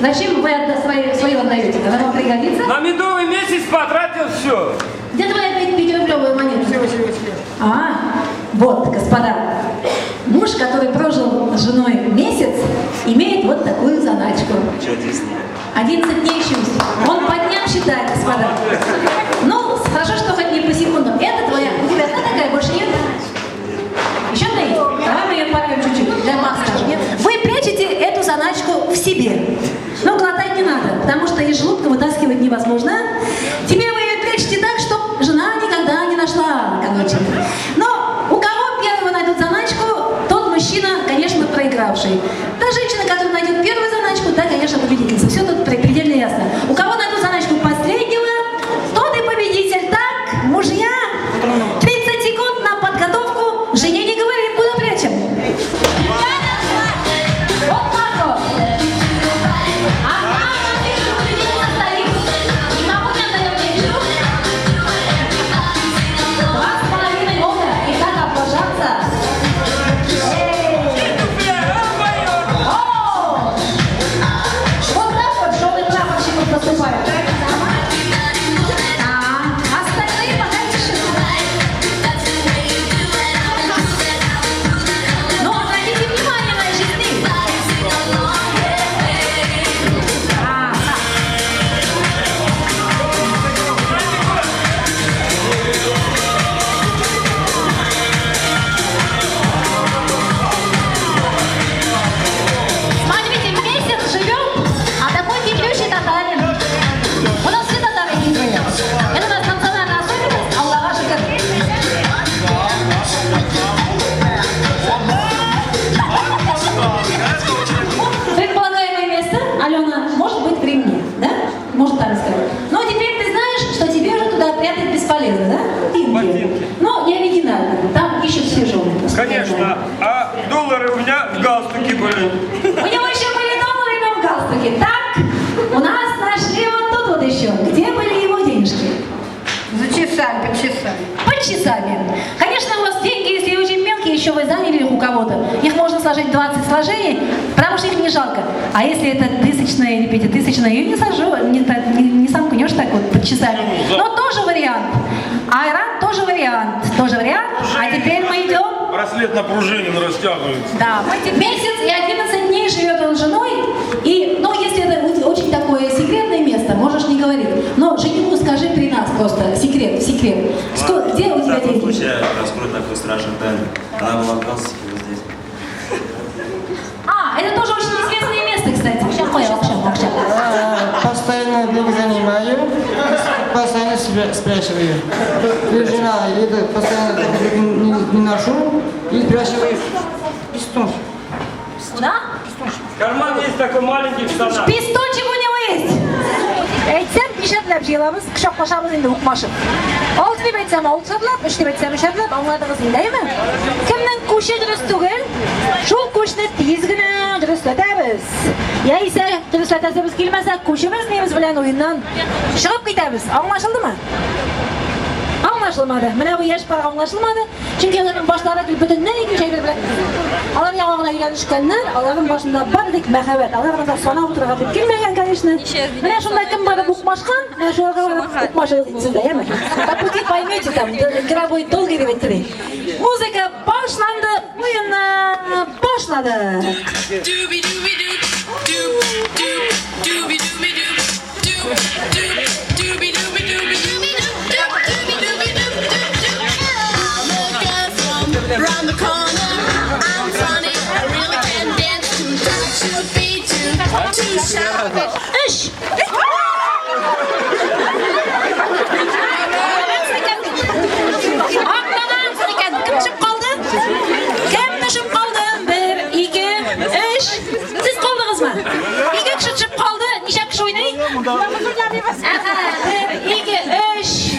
Зачем вы свое отдаете? Она вам пригодится? На медовый месяц потратил все. Где твоя 5-рублевая монета? Вот, господа. Муж, который прожил с женой месяц, имеет вот такую заначку. 11 дней чувств. Он по дням считает, господа. Ну, хорошо, что хоть не по секундам. Это твоя. У тебя одна такая, больше нет? Еще одна есть? Давай мы ее порвем чуть-чуть, для Макса скажем. Вы прячете эту заначку в себе. Но глотать не надо, потому что из желудка вытаскивать невозможно. Тебе вы ее прячете так, чтобы жена никогда не нашла, короче. Но у кого первого найдут заначку, тот мужчина, конечно, проигравший. Та женщина, которая найдет первую заначку, та, конечно, победительница. Все тут предельно ясно. У кого найдут заначку последнего, тот и победитель. Так, мужья, 30 секунд на подготовку. Жене не говорим, куда прячем. Вот так вот. Конечно, а доллары у меня в галстуке были. У него еще были доллары и в галстуке. Так, у нас нашли вот тут вот еще. Где были его денежки? За часами, под часами. Под часами. Конечно, у вас деньги, если очень мелкие, еще вы заняли их у кого-то. Их можно сложить 20 сложений, потому что их не жалко. А если это тысячная или пятитысячная, ее не сажу, не сомкнешь так вот под часами. Но тоже вариант. Айран тоже вариант. Тоже вариант. А теперь мы идем. Браслет на пружине растягивается. Да, месяц и 11 дней живет он с женой. И, ну, если это очень такое секретное место, можешь не говорить. Но жениху скажи при нас просто. Секрет, секрет. Где у тебя деньги? Я раскрою такую страшную тайну. Она была в галстуке вот здесь. А, это тоже очень известное место, кстати. Постоянно деньги занимаю, постоянно спрашиваю. И жена, это постоянно не ношу и спрашиваю. Пистон. Куда? Карман есть такой маленький в штанах. Пистончик у него есть. Әйтсәм, ишәтләп җыелабыз, кочаклашабыз инде укмашып. 6 дип әйтсәм, 6 шатлап, 3 дип әйтсәм, 3 шатлап, аңладыгыз инде, Кемнең күче дөрес түгел, шул күчне тиз генә дөресләтәбез. Яисә дөресләтәсебез килмәсә, күчебез небез белән уеннан чыгып китәбез. Аңлашылдымы? Аңлашылмады. Менә бу яшь пар аңлашылмады. Чөнки аларның башлары бөтенләй икенче әйбер белән. Алар яңагына өйләнешкәннәр, аларның башында бар дик мәхәббәт. Алар да санап утырырга дип килмәгән, конечно. Менә шунда кем барып укмашкан, менә шуларга барып укмашыгыз исендә, яме. По поймете там, игровой долгий дип әйтте. Музыка башланды, уенна башлады. Round the corner, I'm funny. I really can dance too much. Should be too sharp. Эш! Аңлаган икән, кем төшеп калды? Кем төшеп калды? 1, 2, 3. Сез калдыгызмы? 2 кеше төшеп калды. Ничә кеше уйный? 1, 2, 3,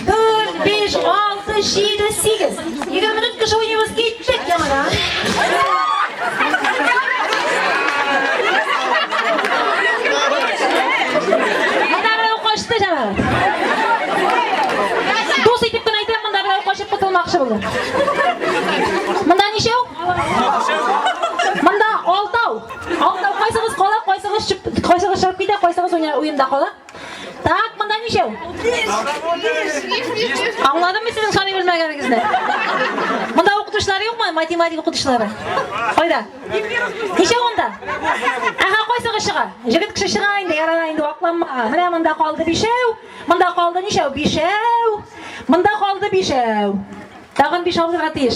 4, 5, 6, 7, 8. 23 кеше уйныйбыз, киттек яңадан. Монда берәү качты җәмәгать. Дус итеп кенә әйтәм, монда берәү качып котылмакчы булды. Монда ничәү? Монда 6. 6 кайсыгыз кала, кайсыгыз чыгып китә, koysanız oyunda kola. Tak, manda nişev. Anladın mı sizin sonu bilmegenizde? Bunda okutuşları yok mu? Matematik okutuşları. Koyda. Nişev onda. Aha koysa kışığa. Jigit kışı şığa indi, yarana indi, oklanma. Mına mında kaldı bir şev. Mında kaldı nişev, bir şev. Mında kaldı bir şev. Tağın bir şev bulga tiyiş.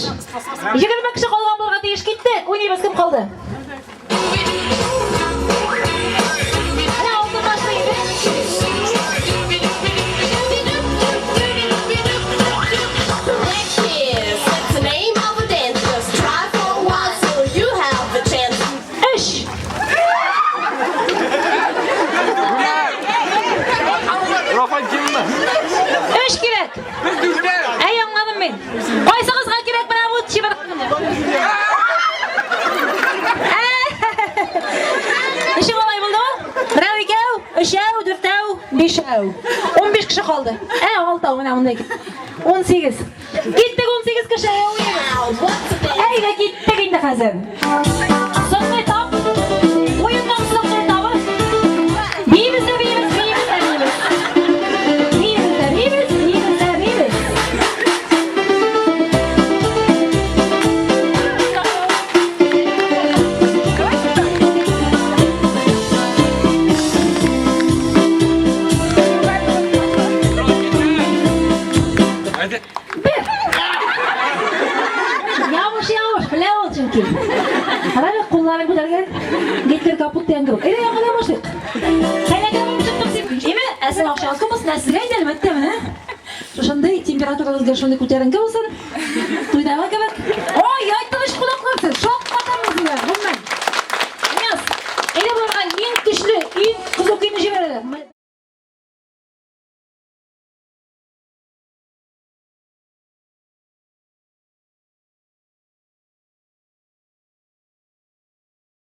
Jigit kışı kolgan bulga tiyiş gitti. Oynay baskim kaldı. Ana oldu başlayın. Next year, that's the name of a dance. Just try for a while so you have the chance. Üç. Üç kirek. Ey anladım ben. Koysanız kaç kirek bana bu çiğ bırakın. İşim olay buldu mu? Bravo ikev, üçev, dörtev, beşev. 15 kişi kaldı. 6 avına ondaki. 18. Gittik 18 kişi. Now, what's a dance? Ey de gittik indi kazan. Son etap. Oyundan son etabı. Birimiz de birimiz, birimiz de birimiz. Birimiz de birimiz, birimiz de birimiz. Hadi. Yavaş yavaş, bile ol çünkü. Hala kullanın bu derken getir kaput yangırıp. Ele yakala başlık. Hele gelmem tuttum sen. Eme, asıl akşam kımız nesile gidelim etti mi? Şunday temperatura özgürlüğünü ko'tarinki bo'lsin. To'ydagi kebek. Oy, aytilish quloqlarsiz. Shoq qotamizlar. Bundan. Emas. Ele bo'lgan eng kuchli, eng qiziq kiyinishi beradi.